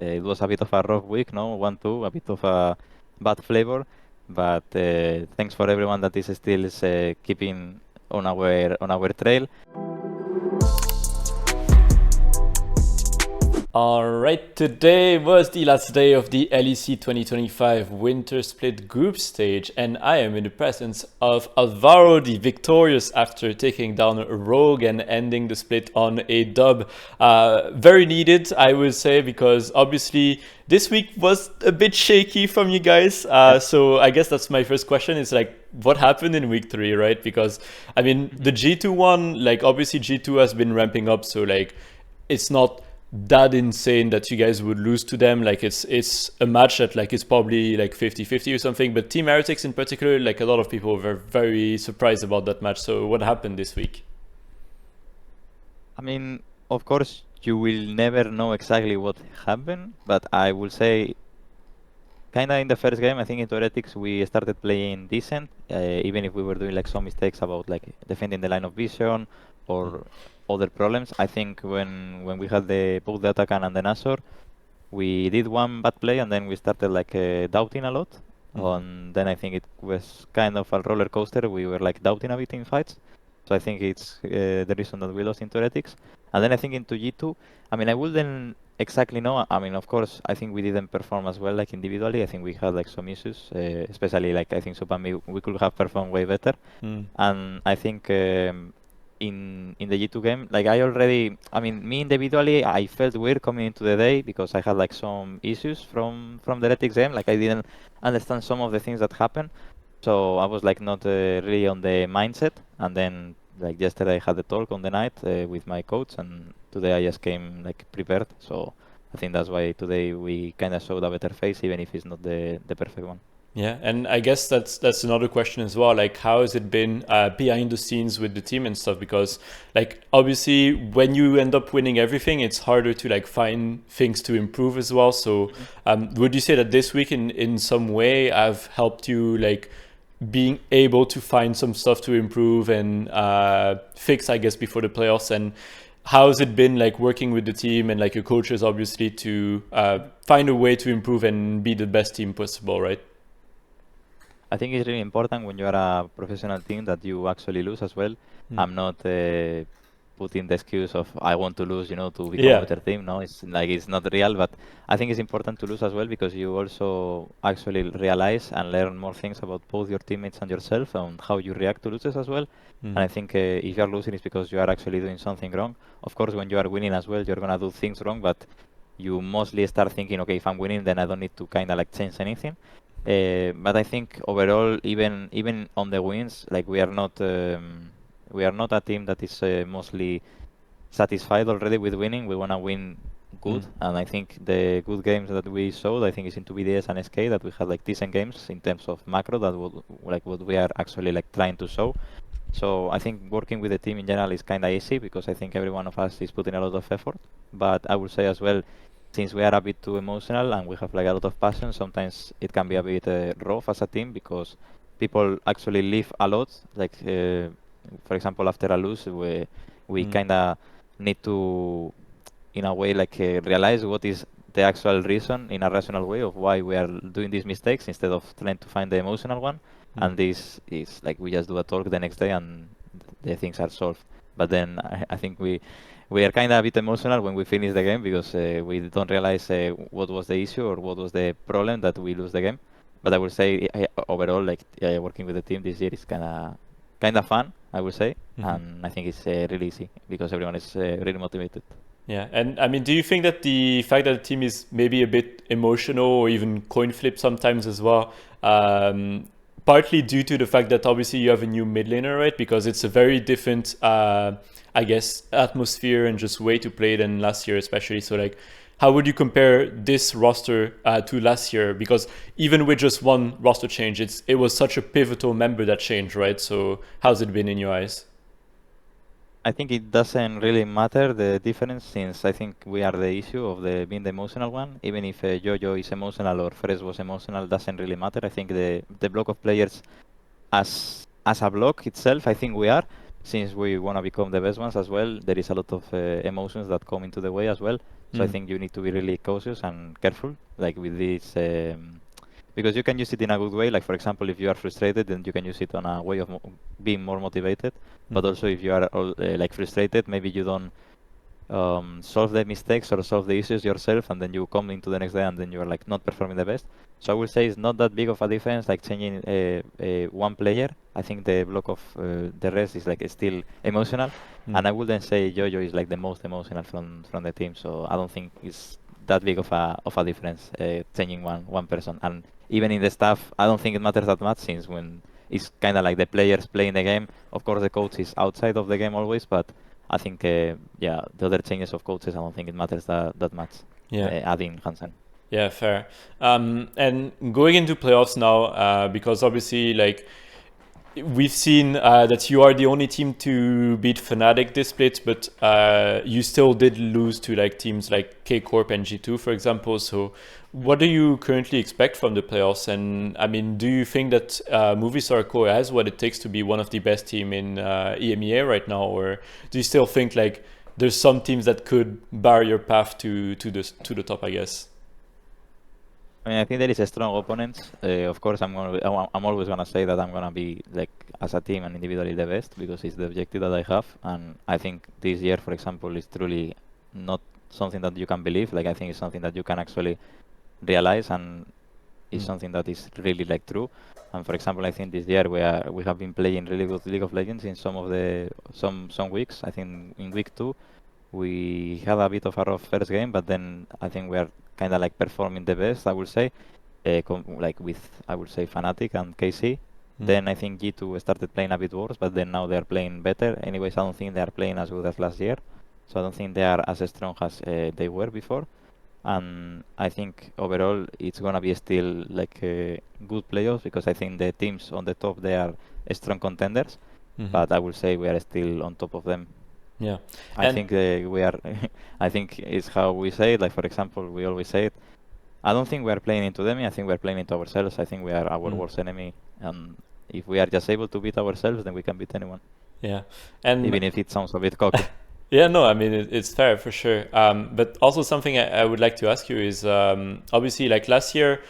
It was a bit of a rough week, no? 1-2, a bit of a bad flavor. But thanks for everyone that is still keeping on our trail. Alright, today was the last day of the LEC 2025 Winter Split Group Stage, and I am in the presence of Alvaro, the victorious after taking down Rogue and ending the split on a dub. Very needed, I would say, because obviously this week was a bit shaky from you guys. So I guess that's my first question is like, what happened in week 3, right? Because I mean, the G2 one, like obviously G2 has been ramping up, so like it's not that insane that you guys would lose to them. Like it's a match that like it's probably like 50-50 or something, but Team Heretics in particular, like a lot of people were very surprised about that match. So what happened this week? I mean, of course, you will never know exactly what happened, but I will say, kinda in the first game, I think in Heretics we started playing decent, even if we were doing like some mistakes about like defending the line of vision or other problems. I think when we had both the Atakan and the Nashor, we did one bad play and then we started like doubting a lot. And then I think it was kind of a roller coaster. We were like doubting a bit in fights. So I think it's the reason that we lost in Heretics. And then I think into G2, I mean, I wouldn't exactly know. I mean, of course, I think we didn't perform as well, like individually. I think we had like some issues, especially like I think Supami, we could have performed way better. And I think in the G2 game, like I mean, me individually, I felt weird coming into the day because I had like some issues from the Heretics game. Like I didn't understand some of the things that happened. So I was like not really on the mindset. And then like yesterday I had the talk on the night with my coach, and today I just came like prepared. So I think that's why today we kind of showed a better face, even if it's not the perfect one. Yeah, and I guess that's another question as well. Like, how has it been behind the scenes with the team and stuff? Because, like, obviously, when you end up winning everything, it's harder to like find things to improve as well. So, would you say that this week, in some way, have helped you like being able to find some stuff to improve and fix, I guess, before the playoffs? And how has it been like working with the team and like your coaches, obviously, to find a way to improve and be the best team possible, right? I think it's really important when you are a professional team that you actually lose as well. I'm not putting the excuse of I want to lose, to become a better team. No, it's like it's not real, but I think it's important to lose as well because you also actually realize and learn more things about both your teammates and yourself and how you react to losses as well. And I think if you are losing, it's because you are actually doing something wrong. Of course, when you are winning as well, you're gonna do things wrong, but you mostly start thinking, okay, if I'm winning, then I don't need to kind of like change anything. But I think overall, even on the wins, like we are not a team that is mostly satisfied already with winning. We want to win good, and I think the good games that we showed, I think, is into BDS and SK that we had like decent games in terms of macro that would like what we are actually like trying to show. So I think working with the team in general is kind of easy because I think every one of us is putting a lot of effort. But I would say as well, since we are a bit too emotional and we have like a lot of passion, sometimes it can be a bit rough as a team because people actually live a lot. Like, for example, after a lose, we kind of need to, in a way, like realize what is the actual reason in a rational way of why we are doing these mistakes instead of trying to find the emotional one. And this is like we just do a talk the next day and the things are solved. But then I think we are kind of a bit emotional when we finish the game because we don't realize what was the issue or what was the problem that we lose the game. But I would say overall, like working with the team this year is kind of fun, I would say, and I think it's really easy because everyone is really motivated. Yeah, and I mean, do you think that the fact that the team is maybe a bit emotional or even coin flip sometimes as well, partly due to the fact that obviously you have a new mid laner, right? Because it's a very different, I guess, atmosphere and just way to play than last year, especially. So, like, how would you compare this roster to last year? Because even with just one roster change, it was such a pivotal member that changed, right? So, how's it been in your eyes? I think it doesn't really matter the difference since I think we are the issue of being the emotional one. Even if Jojo is emotional or Fresh was emotional, doesn't really matter. I think the block of players as a block itself, I think we are. Since we want to become the best ones as well, there is a lot of emotions that come into the way as well. So I think you need to be really cautious and careful, like with this, because you can use it in a good way. Like for example, if you are frustrated, then you can use it on a way of being more motivated. But also, if you are like frustrated, maybe you don't solve the mistakes or solve the issues yourself, and then you come into the next day and then you're like not performing the best. So I would say it's not that big of a difference, like changing one player. I think the block of the rest is like still emotional, and I wouldn't say Jojo is like the most emotional from the team. So I don't think it's that big of a difference changing one person. And even in the staff, I don't think it matters that much, since when it's kind of like the players playing the game. Of course, the coach is outside of the game always, but I think, the other changes of coaches, I don't think it matters that much. Adding Hansen. Yeah, fair. And going into playoffs now, because obviously, like, we've seen that you are the only team to beat Fnatic this split, but you still did lose to like teams like K Corp and G2, for example. So what do you currently expect from the playoffs? And I mean, do you think that Movistar KOI has what it takes to be one of the best team in EMEA right now, or do you still think like there's some teams that could bar your path to the top, I guess? I mean, I think there is a strong opponents. Of course, I'm always gonna say that I'm gonna be like as a team and individually the best, because it's the objective that I have. And I think this year, for example, is truly not something that you can believe. Like I think it's something that you can actually realize, and it's something that is really like true. And for example, I think this year we have been playing really good League of Legends in some weeks. I think in week 2 we had a bit of a rough first game, but then I think we are kind of like performing the best, I would say, like with, I would say, Fnatic and KC. Then I think G2 started playing a bit worse, but then now they are playing better. Anyways, I don't think they are playing as good as last year, so I don't think they are as strong as they were before. And I think overall it's gonna be still like good playoffs, because I think the teams on the top, they are strong contenders, but I would say we are still on top of them. Yeah, I think we are. I think it's how we say it. Like for example, we always say it. I don't think we are playing into them. I think we are playing into ourselves. I think we are our worst enemy, and if we are just able to beat ourselves, then we can beat anyone. Yeah, and even if it sounds a bit cocky. Yeah, no, I mean, it's fair for sure. But also something I would like to ask you is, obviously, like last year,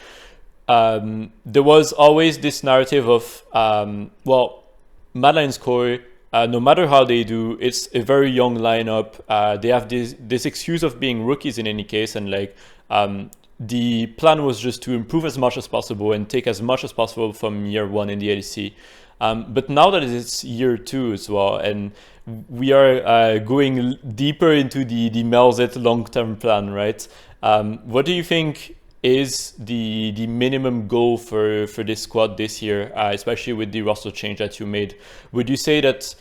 there was always this narrative of, well, Mad Lions KOI, no matter how they do, it's a very young lineup. They have this excuse of being rookies in any case, and like the plan was just to improve as much as possible and take as much as possible from year one in the LEC. But now that it's year 2 as well, and we are going deeper into the Melzet long-term plan, right? What do you think is the minimum goal for this squad this year, especially with the roster change that you made? Would you say that,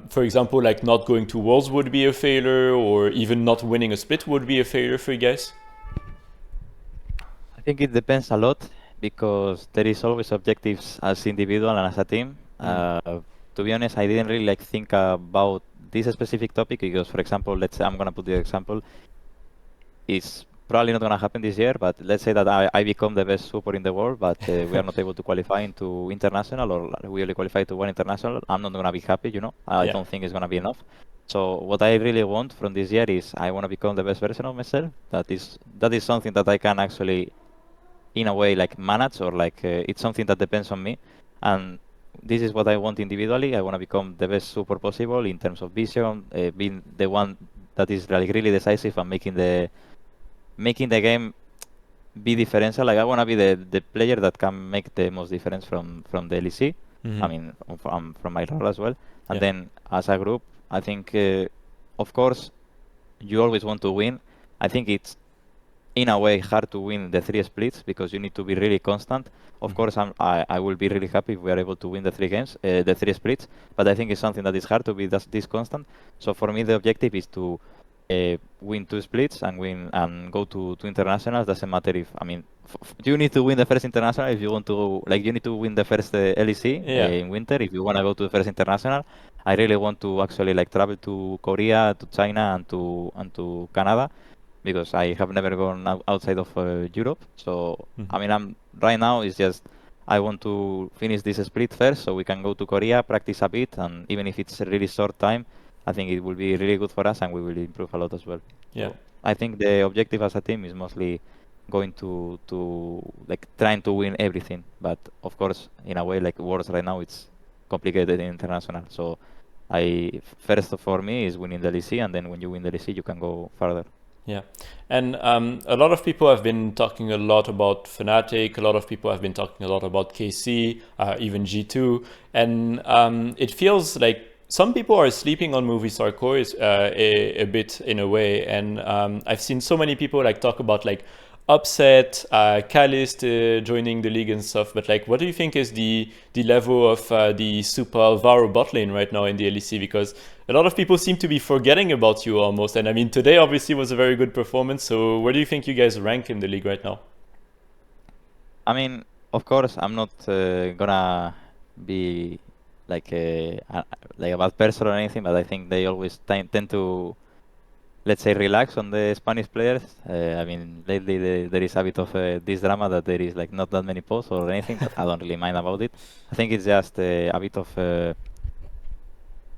for example, like not going to Worlds would be a failure, or even not winning a split would be a failure for you guys? I think it depends a lot, because there is always objectives as individual and as a team. To be honest, I didn't really like think about this specific topic, because, for example, let's say I'm gonna put the example. It's probably not gonna happen this year, but let's say that I become the best support in the world, but we are not able to qualify into international, or we only qualify to one international. I'm not gonna be happy, you know. I don't think it's gonna be enough. So what I really want from this year is I want to become the best version of myself. That is something that I can actually, in a way, like manage, or like it's something that depends on me. And this is what I want individually. I want to become the best support possible in terms of vision, being the one that is like really decisive and making the game be differential. Like I want to be the player that can make the most difference from the LEC. I mean, from my role as well. And then as a group, I think, of course, you always want to win. I think it's, in a way, hard to win the 3 splits, because you need to be really constant. Of course, I will be really happy if we are able to win the 3 games, the 3 splits, but I think it's something that is hard to be this constant. So for me, the objective is to win 2 splits and go to internationals. Doesn't matter if, I mean, you need to win the first international if you want to, like, you need to win the first LEC in winter if you want to go to the first international. I really want to actually like travel to Korea, to China, and to Canada, because I have never gone outside of Europe. So I mean, right now it's just I want to finish this split first, so we can go to Korea, practice a bit, and even if it's a really short time, I think it will be really good for us, and we will improve a lot as well. Yeah. So I think the objective as a team is mostly going to like trying to win everything. But of course, in a way, like Worlds right now, it's complicated in international. So first for me is winning the LEC, and then when you win the LEC, you can go further. Yeah, and a lot of people have been talking a lot about Fnatic. A lot of people have been talking a lot about KC, even G2, and it feels like some people are sleeping on Movistar KOI a bit in a way. And I've seen so many people like talk about like Upset, Calist joining the league and stuff. But like, what do you think is the level of the Super Alvaro bot lane right now in the LEC? Because a lot of people seem to be forgetting about you almost. And I mean, today obviously was a very good performance. So where do you think you guys rank in the league right now? I mean, of course, I'm not gonna be like a bad person or anything, but I think they always tend to, let's say, relax on the Spanish players. I mean, lately there is a bit of this drama that there is like not that many posts or anything, but I don't really mind about it. I think it's just a bit of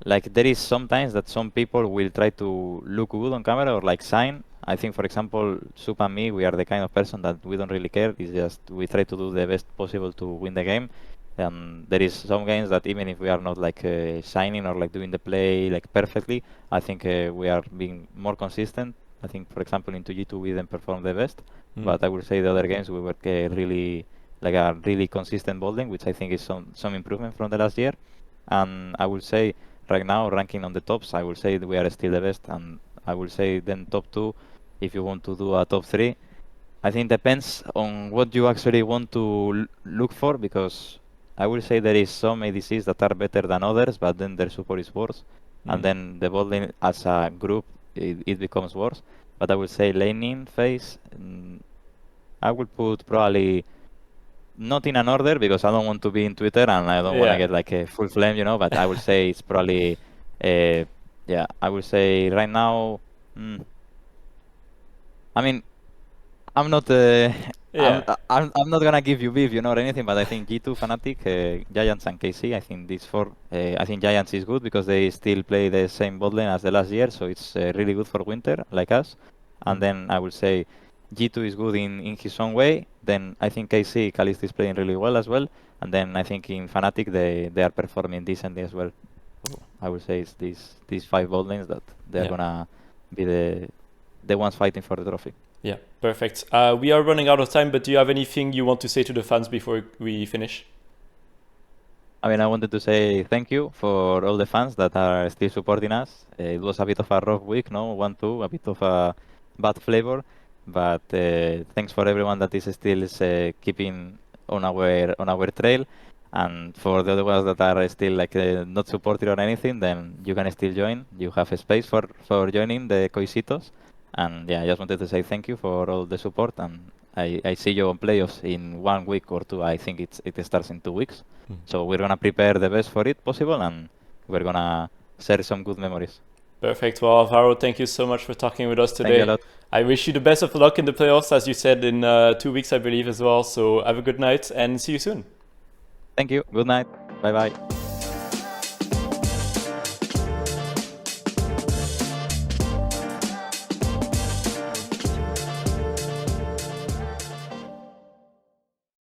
like there is sometimes that some people will try to look good on camera or like shine. I think, for example, Sup and me, we are the kind of person that we don't really care. It's just we try to do the best possible to win the game. And there is some games that even if we are not like shining or like doing the play like perfectly, I think we are being more consistent. I think, for example, into G2 we didn't perform the best, but I would say the other games we were really like a really consistent bowling, which I think is some improvement from the last year. And I would say right now, ranking on the tops, I would say that we are still the best, and I would say then top 2 if you want to do a top 3. I think depends on what you actually want to look for, because I will say there is some ADCs that are better than others, but then their support is worse, and then the bot lane as a group it becomes worse. But I would say laning phase, I would put probably not in an order because I don't want to be in Twitter and I don't want to get like a full flame, you know. But I would say it's probably, yeah, I would say right now. I mean, I'm not. I'm not gonna give you beef, you know, or anything. But I think G2, Fnatic, Giants, and KC. I think these 4. I think Giants is good because they still play the same bot lane as the last year, so it's really good for winter, like us. And then I would say G2 is good in his own way. Then I think KC, Calist is playing really well as well. And then I think in Fnatic they are performing decently as well. So I would say it's these 5 bot lanes that they're gonna be the ones fighting for the trophy. Yeah, perfect. We are running out of time, but do you have anything you want to say to the fans before we finish? I mean, I wanted to say thank you for all the fans that are still supporting us. It was a bit of a rough week, no? 1-2, a bit of a bad flavor. But thanks for everyone that is still keeping on our trail. And for the other ones that are still like not supported or anything, then you can still join. You have a space for joining the Coisitos. And yeah, I just wanted to say thank you for all the support. And I see you on playoffs in 1 week or 2. I think it starts in 2 weeks. So we're gonna prepare the best for it possible, and we're gonna share some good memories. Perfect. Well, Alvaro, thank you so much for talking with us today. Thank you a lot. I wish you the best of luck in the playoffs, as you said, in 2 weeks, I believe, as well. So have a good night and see you soon. Thank you. Good night. Bye bye.